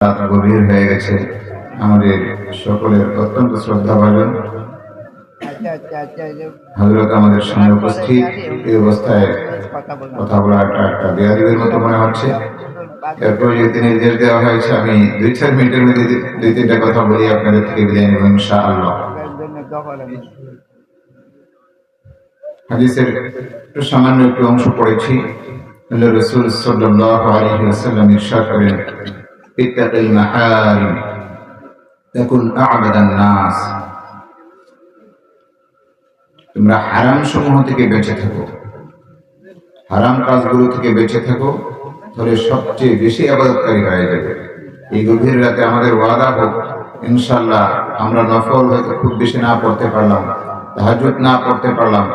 রাত গভীর হয়ে গেছে। আমাদের সকলের অত্যন্ত শ্রদ্ধাভাজন হযরত আমাদের সামনে উপস্থিত। এই অবস্থায় কথা বলাটা একটা বেয়াদবির মতো মনে হচ্ছে। এরপরে যেহেতু নির্দেশ দেওয়া হয়েছে, আমি 2-4 মিনিটের মধ্যে 2-3টা কথা বলি, আপনাদের থেকে বিদায় নেব ইনশাআল্লাহ। হাদিসের একটু সামান্য একটু অংশ পড়েছি। আল্লাহ রাসূল সাল্লাল্লাহু আলাইহি ওয়াসাল্লাম ইরশাদ করেন, ইত্তাকিল মাহারিম তাকুন আ'বাদান নাস। তোমরা হারাম সমূহ থেকে বেঁচে থাকো, হারাম কাজগুলো থেকে বেঁচে থাকো, তাহলে সবচেয়ে বেশি ইবাদতকারী হয়ে যাবে। এই গভীর রাতে আমাদের ওয়াদা হোক, ইনশাআল্লাহ আমরা নফল হয়তো খুব বেশি না পড়তে পারলাম, তাহাজ্জুদ না পড়তে পারলাম,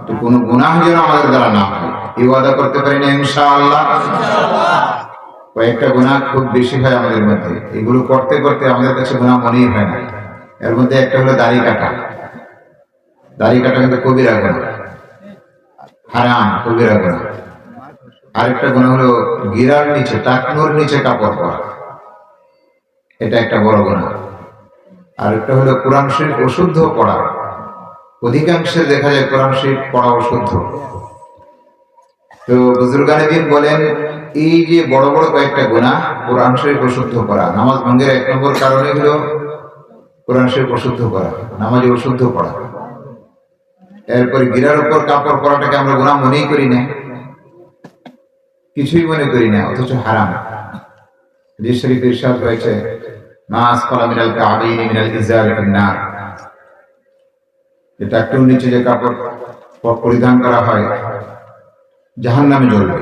তো কোনো গুনাহ যেন আমাদের দ্বারা না হয়, এই ওয়াদা করতে পারি না ইনশাআল্লাহ। কয়েকটা গুনাহ খুব বেশি হয় আমাদের মধ্যে, এগুলো করতে করতে আমাদের কাছে গুনাহ মনেই হয় না। এর মধ্যে একটা হলো দাড়ি কাটা। দাড়ি কাটা কিন্তু কবিরা গুনাহ, হারাম, কবিরা গুনাহ। আরেকটা গুনাহ হলো গিরার নিচে, টাকনুর নিচে কাপড় পরা, এটা একটা বড় গুনাহ। আরেকটা হলো কোরআন শরীফ অশুদ্ধ পড়া। অধিকাংশে দেখা যায় কোরআন শরীফ পড়া অশুদ্ধ। তো বুজুর্গানে দিন বলেন, এই যে বড় বড় কয়েকটা গুনাহ, কোরআন শরীফ অশুদ্ধ করা, নামাজ ভঙ্গের 1 নম্বর কারণে হলো কোরআন শরীফ অশুদ্ধ করা, নামাজে অশুদ্ধ পড়া। এরপর গিরার উপর কাপড় পরাটাকে আমরা গুনাহ মনেই করি না, কিছুই মনে করি না, অথচ হারাম। হাদিস শরীফে ইরশাদ হয়েছে, মা আসফালা মিনাল কা'বাইনি মিনাল ইজারি ফিন্নার। এটা একটু নিচে যে কাপড় পরিধান করা হয় জাহান্নামে জ্বলবে।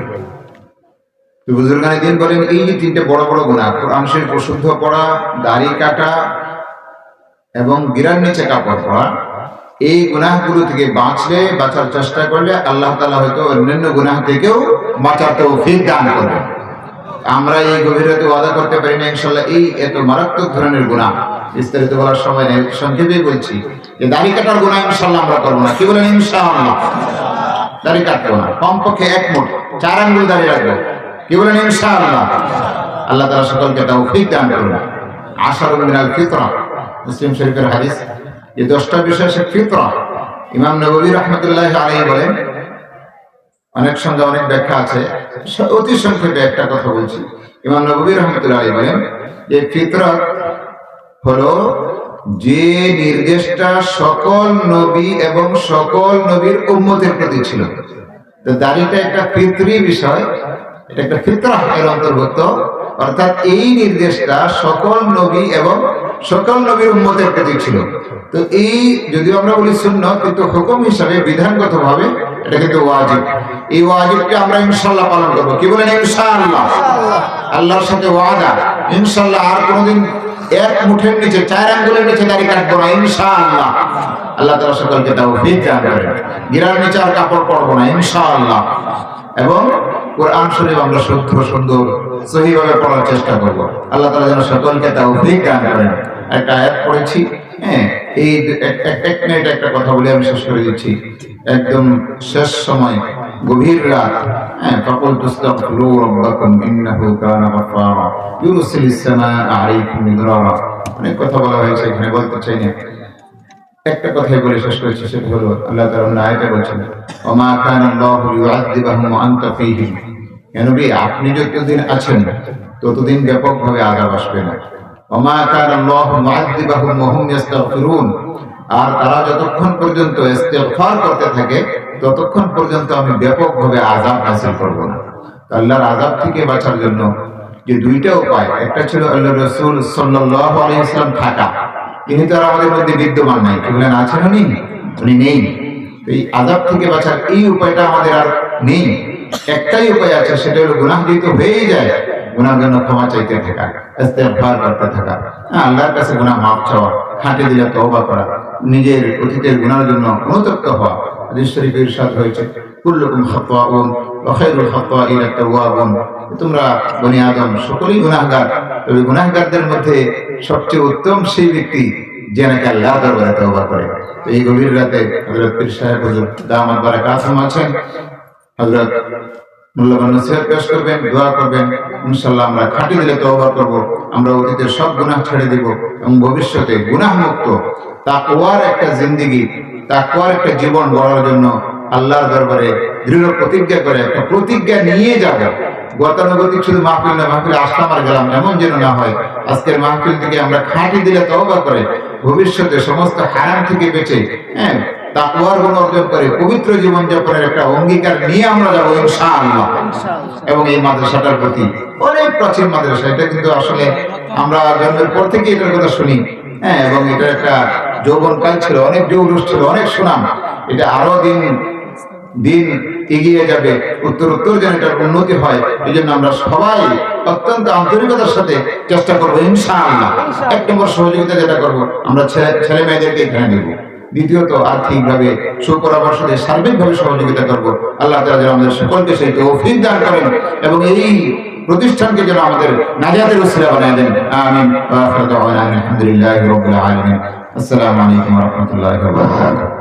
তো বুজুর্গানে দিন বলেন, এই যে 3টে বড় বড় গুনাহ, কোরআন শরীফ অশুদ্ধ পড়া, দাড়ি কাটা এবং গিরার নিচে কাপড় পরা, এই গুনাহগুলো থেকে বাঁচার চেষ্টা করলে আল্লাহ তাআলা হয়তো অন্যান্য গুনাহ থেকেও বাঁচার তৌফিক দান করবেন। আমরা এই গভীর রাতে ওয়াদা করতে পারি না ইনশাআল্লাহ এই এত মারাত্মক ধরনের গুনাহ, বিস্তারিত বলার সময় নেই, সংক্ষেপে বলছি যে দাড়ি কাটার গুনাহ ইনশাআল্লাহ আমরা করব না। কি বলেন ইনশাআল্লাহ? দাড়ি কাটবো না, কমপক্ষে 1 মুঠ 4 আঙ্গুল দাড়ি রাখবো। কি বলেন ইনশাআল্লাহ? আল্লাহ তাআলা সকলকে তৌফিক দান করুন। আশারুল মিনাল ফিতরা, মুসলিম শরীফের হাদিস। এই 10টা বিষয় সে ফিতরা। ইমাম নববী রাহমাতুল্লাহি আলাইহি বলেন, অনেক সঙ্গে অনেক ব্যাখ্যা আছে, অতি সংক্ষেপে একটা কথা বলছি। ইমাম নববী রাহমাতুল্লাহি আলাইহি বলেন যে ফিতরত হলো যে নির্দেশটা সকল নবী এবং সকল নবীর উম্মতের প্রতি ছিল। তো দাড়িটা একটা ফিতরি বিষয়, এটা একটা ফিতরাহ এর অন্তর্ভুক্ত, অর্থাৎ এই নির্দেশটা সকল নবী এবং সকল নবীর উম্মতের প্রতি ছিল। তো এই যদিও আমরা বলি সুন্নাত, কিন্তু হুকুম হিসাবে বিধানগতভাবে এটা কিন্তু ওয়াজিব। এই ওয়াজিবকে আমরা ইনশাআল্লাহ পালন করব। কি বলেন ইনশাআল্লাহ? আল্লাহর সাথে ওয়াদা, ইনশাআল্লাহ আর কোনোদিন 1 মুঠের নিচে 4 আঙ্গুলের নিচে দাড়ি কাটবো না ইনশাআল্লাহ। আল্লাহ তাআলা সকলকে তৌফিক দান করেন। গিরার নিচে আর কাপড় পরবো না ইনশাআল্লাহ। এবং কোরআন শরীফ আমরা শুদ্ধ সুন্দর সহিভাবে পড়ার চেষ্টা করব। আল্লাহ তাআলা যেন সকলকে তৌফিক দান করেন। একটা আয়াত পড়েছি, এই এক মিনিট একটা কথা বলে আমি শেষ করে দিচ্ছি। একদম শেষ সময়, গভীর রাত, ফাকুলতু আস্তাগফিরু রাব্বাকুম ইন্নাহু কানা গাফফারা ইউরসিলিস সামাআ আলাইকুম মিদরারা। অনেক কথা বলা হয়েছে, এখানে বলতে চাই না, একটা কথাই বলে শেষ করেছি, সেটা হলো আল্লাহ তাআলা আয়াতে বলছেন, ওমা কানা আল্লাহু ইউআযযিবুহুম ওয়া আনতা ফীহিম। নবী, আপনি যতদিন আছেন ততদিন ব্যাপকভাবে আযাব আসবে না। ওমা কানা আল্লাহু মুআযযিবুহুম ওয়া হুম ইস্তাগফিরুন। আর তারা যতক্ষণ পর্যন্ত ইস্তিগফার করতে থাকে ততক্ষণ পর্যন্ত আমি ব্যাপকভাবে আযাব নাযিল করব না। আল্লাহর আযাব থেকে বাঁচার জন্য যে 2টা উপায়, একটা ছিল আল্লাহর রাসূল সাল্লাল্লাহু আলাইহি ওয়াসাল্লাম থাকা, তিনি তো আর আমাদের মধ্যে বিদ্যমান নাই। কি বলেন, আছেন উনি? উনি নেই। এই আযাব থেকে বাঁচার এই উপায়টা আমাদের আর নেই। একটাই উপায় আছে, সেটা হলো গুনাহ যেহেতু হয়ে যায়, গুনাহের জন্য ক্ষমা চাইতে থাকা, ইস্তিগফার করতে থাকা, আল্লাহর কাছে গুনাহ মাফ চাওয়া, হাঁটে দিলে তওবা করা, নিজের অতীতের গুনাহের জন্য অনুতপ্ত হওয়া। হাদিস শরীফে ইরশাদ হয়েছে, কুল্লুকুম খাত্তাউন ওয়া খায়রুল খাত্তাইনা তাওয়াবুন। তোমরা বনি আদম সকলেই গুনাহগার, তবে গুনাহগারদের মধ্যে সবচেয়ে উত্তম সেই ব্যক্তি যে নাকি আল্লাহর দরবারে তওবা করে। তো এই গভীর রাতে হযরত পীর সাহেব হুজুর দামাত বারাকাতুহুম আছেন, হযরত মূল্যবান নসিহত পেশ করবেন, দোয়া করবেন। ইনশাআল্লাহ আমরা খাঁটি দিলে তওবা করব, আমরা অতীতের সব গুনাহ ছেড়ে দিব এবং ভবিষ্যতে গুনাহ মুক্ত তাকওয়ার একটা জিন্দেগি, তাকওয়ার একটা জীবন গড়ার জন্য আল্লাহর দরবারে দৃঢ় প্রতিজ্ঞা করে একটা প্রতিজ্ঞা নিয়ে যাব। গতানুগতিক শুধু মাহফিল না, মাহফিলে আসলাম আর গেলাম এমন যেন না হয়। আজকের মাহফিল থেকে আমরা খাঁটি দিলে তওবা করে ভবিষ্যতে সমস্ত হারাম থেকে বেঁচে তাকওয়ার গুণ অর্জন করে পবিত্র জীবন যাপনের একটা অঙ্গীকার নিয়ে আমরা যাবো ইনশাআল্লাহ। এবং এই মাদ্রাসাটার প্রতি অনেক প্রাচীন মাদ্রাসা, এটা কিন্তু আসলে আমরা জন্মের পর থেকে এটার কথা শুনি, এবং এটা একটা যৌবনকাল ছিল, অনেক জৌলুস ছিল, অনেক সুনাম। এটা আরো দিন দিন এগিয়ে যাবে, উত্তর যেন এটার উন্নতি হয়। এই জন্য আমরা সবাই অত্যন্ত আন্তরিকতার সাথে চেষ্টা করবো ইনশাআল্লাহ। এক নম্বর সহযোগিতা যেটা করবো, আমরা ছেলে মেয়েদেরকে এখানে দেব। দ্বিতীয়ত আর্থিকভাবে সুপরামর্শ দিয়ে সার্বিকভাবে সহযোগিতা করব। আল্লাহ তাআলা যেন আমাদের সকলকে সেই তৌফিক দান করেন এবং এই প্রতিষ্ঠানকে যেন আমাদের নাজাতের ওসিলা বানায় দেন। আমিন। ওয়া আখিরু দাওয়ানা আলহামদুলিল্লাহি রাব্বিল আলামিন। আসসালামু আলাইকুম ওয়া রাহমাতুল্লাহি ওয়া বারাকাতুহু।